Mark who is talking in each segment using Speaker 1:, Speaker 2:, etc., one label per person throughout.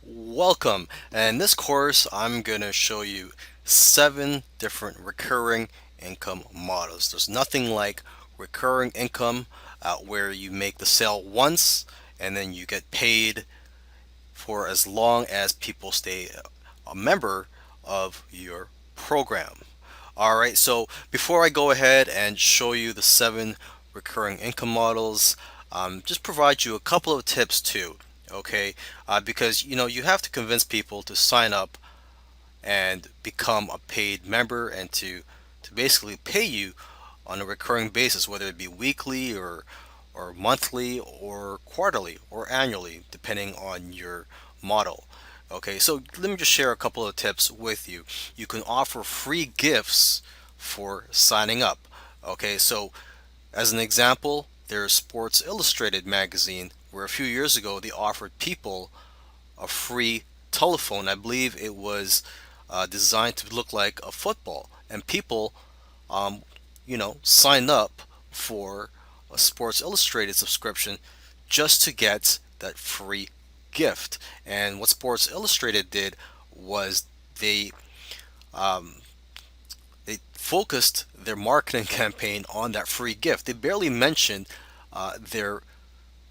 Speaker 1: Welcome. In this course, I'm going to show you 7 different recurring income models. There's nothing like recurring income where you make the sale once and then you get paid for as long as people stay a member of your program. All right, so before I go ahead and show you the 7 recurring income models, just provide you a couple of tips too, okay? Because you have to convince people to sign up and become a paid member and to basically pay you on a recurring basis, whether it be weekly or monthly or quarterly or annually, depending on your model. Okay, so let me just share a couple of tips with you. You can offer free gifts for signing up. Okay, so as an example, there's Sports Illustrated magazine, where a few years ago they offered people a free telephone. I believe it was designed to look like a football, and people, sign up for a Sports Illustrated subscription just to get that free gift. And what Sports Illustrated did was they um, they focused their marketing campaign on that free gift. They barely mentioned their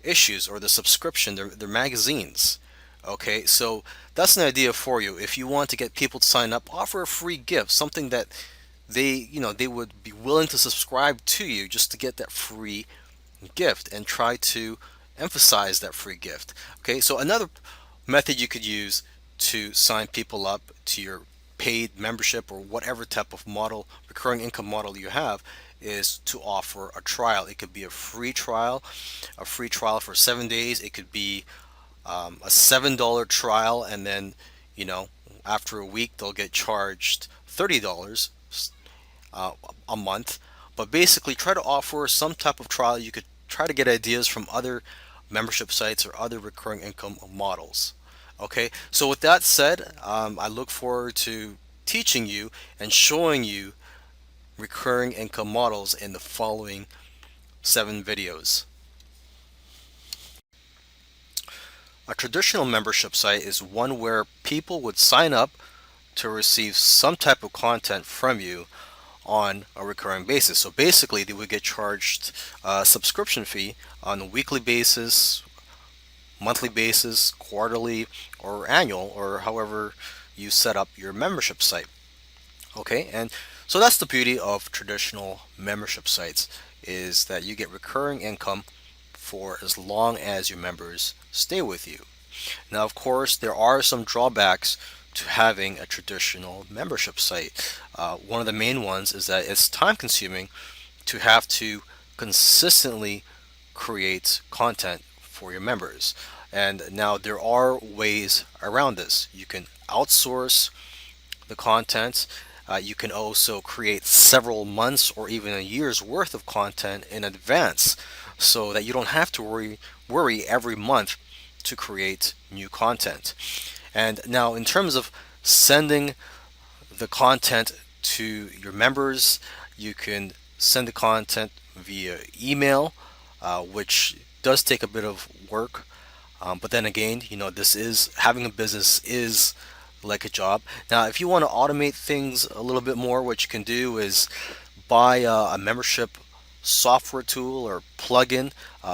Speaker 1: issues or the subscription, their magazines. Okay, so that's an idea for you. If you want to get people to sign up, offer a free gift, something that they would be willing to subscribe to you just to get that free gift, and try to emphasize that free gift. Okay, so another method you could use to sign people up to your paid membership or whatever type of model, recurring income model you have, is to offer a trial. It could be a free trial for 7 days. It could be a $7 trial, and then you know after a week they'll get charged $30 uh, a month. But basically, try to offer some type of trial. You could try to get ideas from other membership sites or other recurring income models. Okay, so with that said, I look forward to teaching you and showing you recurring income models in the following 7 videos. A traditional membership site is one where people would sign up to receive some type of content from you on a recurring basis. So basically, they would get charged a subscription fee on a weekly basis, monthly basis, quarterly, or annual, or however you set up your membership site. Okay, and so that's the beauty of traditional membership sites, is that you get recurring income for as long as your members stay with you. Now, of course, there are some drawbacks to having a traditional membership site. One of the main ones is that it's time consuming to have to consistently create content for your members. And now there are ways around this. You can outsource the content. You can also create several months or even a year's worth of content in advance, so that you don't have to worry every month to create new content. And now, in terms of sending the content to your members, you can send the content via email, which does take a bit of work. But then again, this is having a business is like a job. Now, if you want to automate things a little bit more, what you can do is buy a membership software tool or plugin.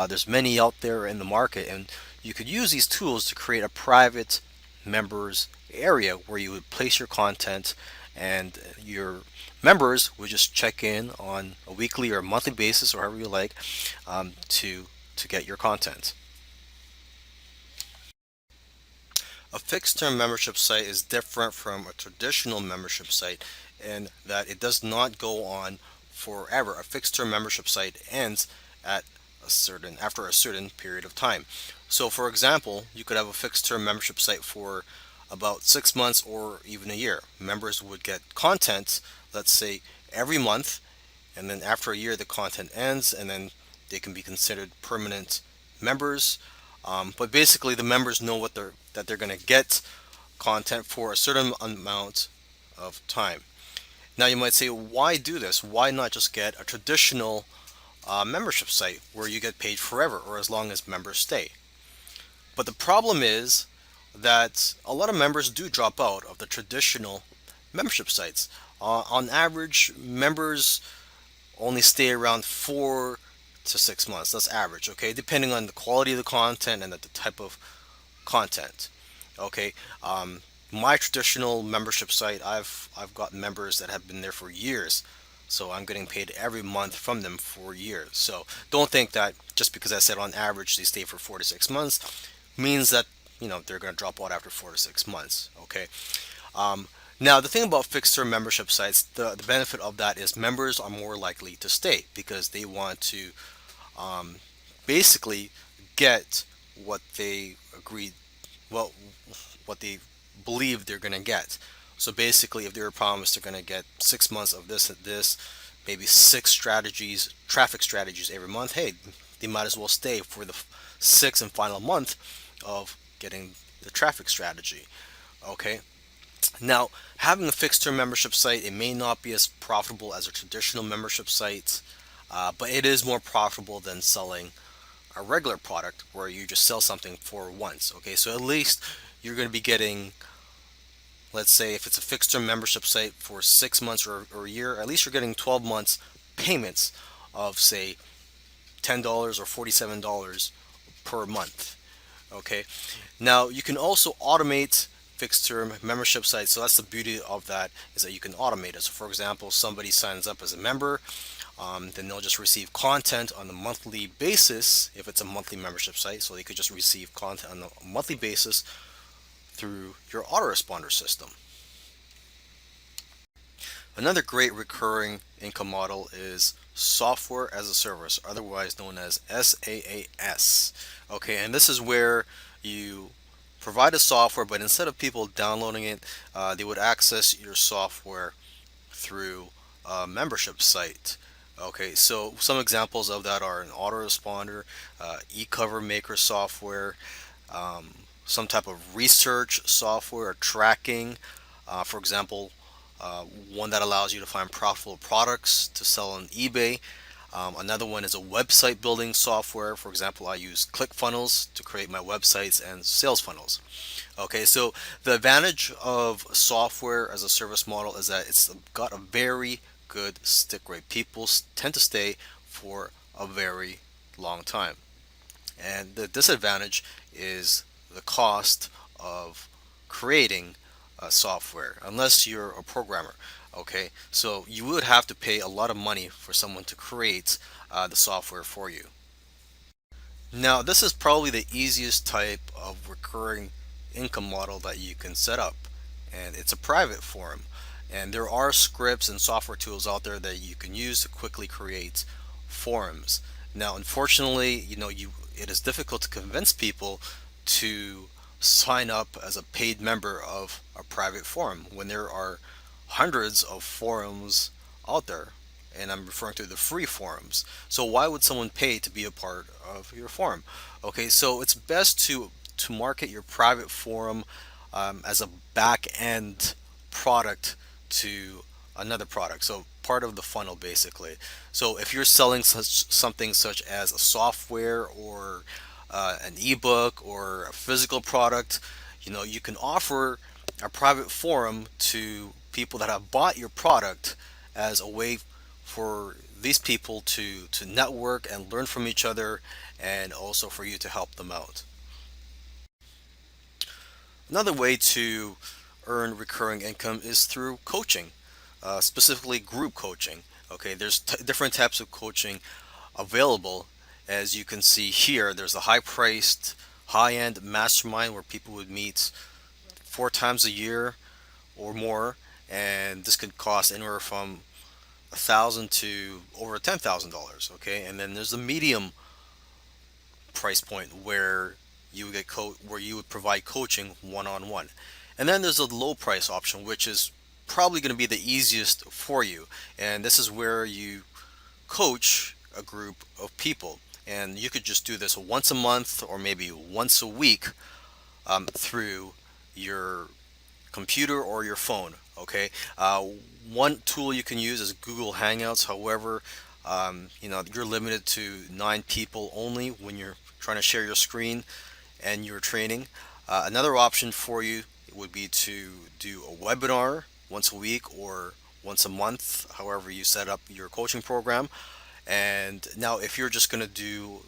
Speaker 1: There's many out there in the market, and you could use these tools to create a private members area where you would place your content, and your members would just check in on a weekly or monthly basis, or however you like, to get your content. A fixed term membership site is different from a traditional membership site in that it does not go on forever. A fixed term membership site ends at after a certain period of time. So for example, you could have a fixed term membership site for about 6 months or even a year. Members would get content, let's say, every month, and then after a year the content ends, and then they can be considered permanent members. But basically, the members know that they're going to get content for a certain amount of time. Now, you might say, why do this? Why not just get a traditional membership site where you get paid forever or as long as members stay? But the problem is, that a lot of members do drop out of the traditional membership sites. On average, members only stay around 4 to 6 months. That's average, okay, depending on the quality of the content and the type of content. Okay, my traditional membership site, I've got members that have been there for years, so I'm getting paid every month from them for years. So don't think that just because I said on average they stay for 4 to 6 months means that they're going to drop out after 4 to 6 months. Okay. Um, Now, the thing about fixed term membership sites, the benefit of that is members are more likely to stay because they want to um, basically get what they agreed, well, what they believe they're going to get. So basically, if they were promised they're going to get 6 months of this and this, maybe six strategies, traffic strategies every month, hey, they might as well stay for the sixth and final month of getting the traffic strategy. Okay. Now, having a fixed term membership site, it may not be as profitable as a traditional membership site, but it is more profitable than selling a regular product where you just sell something for once. Okay, so at least you're going to be getting, let's say, if it's a fixed term membership site for 6 months or a year, at least you're getting 12 months payments of, say, $10 or $47 per month. Okay, now you can also automate fixed term membership sites. So that's the beauty of that, is that you can automate it. So for example, somebody signs up as a member, then they'll just receive content on a monthly basis if it's a monthly membership site. So they could just receive content on a monthly basis through your autoresponder system. Another great recurring income model is software as a service, otherwise known as SaaS. Okay, and this is where you provide a software, but instead of people downloading it, they would access your software through a membership site. Okay, so some examples of that are an autoresponder, e-cover maker software, some type of research software or tracking. For example, one that allows you to find profitable products to sell on eBay. Another one is a website building software. For example, I use ClickFunnels to create my websites and sales funnels. Okay, so the advantage of software as a service model is that it's got a very good stick rate. People tend to stay for a very long time. And the disadvantage is the cost of creating software, unless you're a programmer. Okay, so you would have to pay a lot of money for someone to create the software for you. Now, this is probably the easiest type of recurring income model that you can set up, and it's a private forum. And there are scripts and software tools out there that you can use to quickly create forums. Now, unfortunately, it is difficult to convince people to sign up as a paid member of a private forum when there are hundreds of forums out there, and I'm referring to the free forums. So why would someone pay to be a part of your forum? Okay, so it's best to market your private forum as a back end product to another product. So part of the funnel, basically. So if you're selling something such as a software or an ebook or a physical product, you can offer a private forum to people that have bought your product as a way for these people to network and learn from each other, and also for you to help them out. Another way to earn recurring income is through coaching, specifically group coaching. Okay, there's different types of coaching available. As you can see here, there's a high-priced, high-end mastermind where people would meet 4 times a year or more, and this could cost anywhere from $1,000 to over $10,000. Okay, and then there's a medium price point where you would where you would provide coaching one-on-one, and then there's a low price option, which is probably going to be the easiest for you, and this is where you coach a group of people, and you could just do this once a month or maybe once a week through your computer or your phone. Okay, one tool you can use is Google Hangouts. However, you're limited to 9 people only when you're trying to share your screen and your training. Another option for you would be to do a webinar once a week or once a month, however you set up your coaching program. And now, if you're just going to do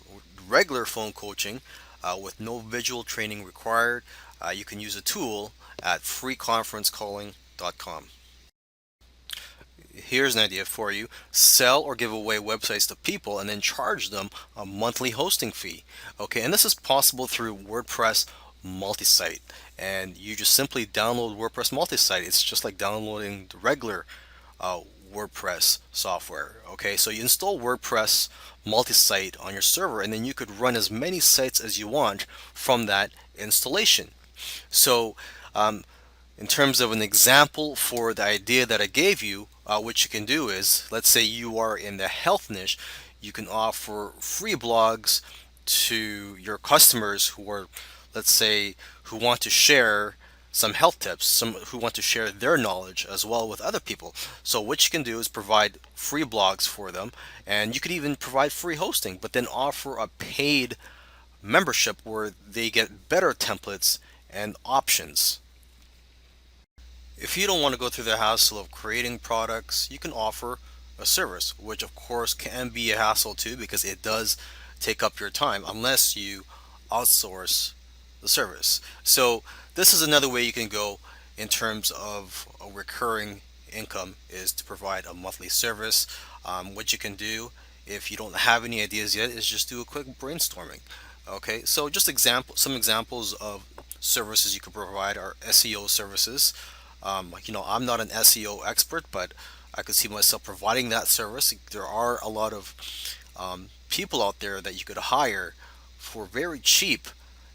Speaker 1: regular phone coaching with no visual training required, you can use a tool at freeconferencecalling.com. Here's an idea for you: sell or give away websites to people and then charge them a monthly hosting fee. Okay, and this is possible through WordPress multi-site. And you just simply download WordPress multi-site. It's just like downloading the regular uh, WordPress software. Okay, so you install WordPress multi-site on your server, and then you could run as many sites as you want from that installation. So in terms of an example for the idea that I gave you, what you can do is, let's say you are in the health niche, you can offer free blogs to your customers who are, let's say, who want to share some health tips, some who want to share their knowledge as well with other people. So what you can do is provide free blogs for them, and you could even provide free hosting, but then offer a paid membership where they get better templates and options. If you don't want to go through the hassle of creating products, you can offer a service, which of course can be a hassle too because it does take up your time unless you outsource the service. So this is another way you can go in terms of a recurring income, is to provide a monthly service. What you can do if you don't have any ideas yet is just do a quick brainstorming. Okay, so just some examples of services you could provide are SEO services. I'm not an SEO expert, but I could see myself providing that service. There are a lot of people out there that you could hire for very cheap,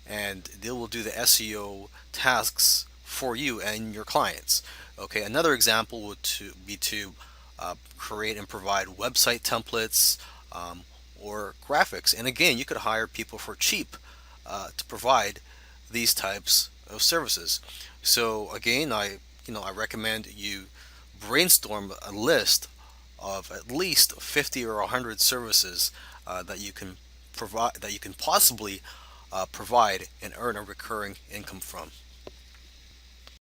Speaker 1: and they will do the SEO tasks for you and your clients. Okay, another example be to create and provide website templates or graphics. And again, you could hire people for cheap to provide these types of services. So again, I recommend you brainstorm a list of at least 50 or 100 services that you can provide, that you can possibly provide and earn a recurring income from.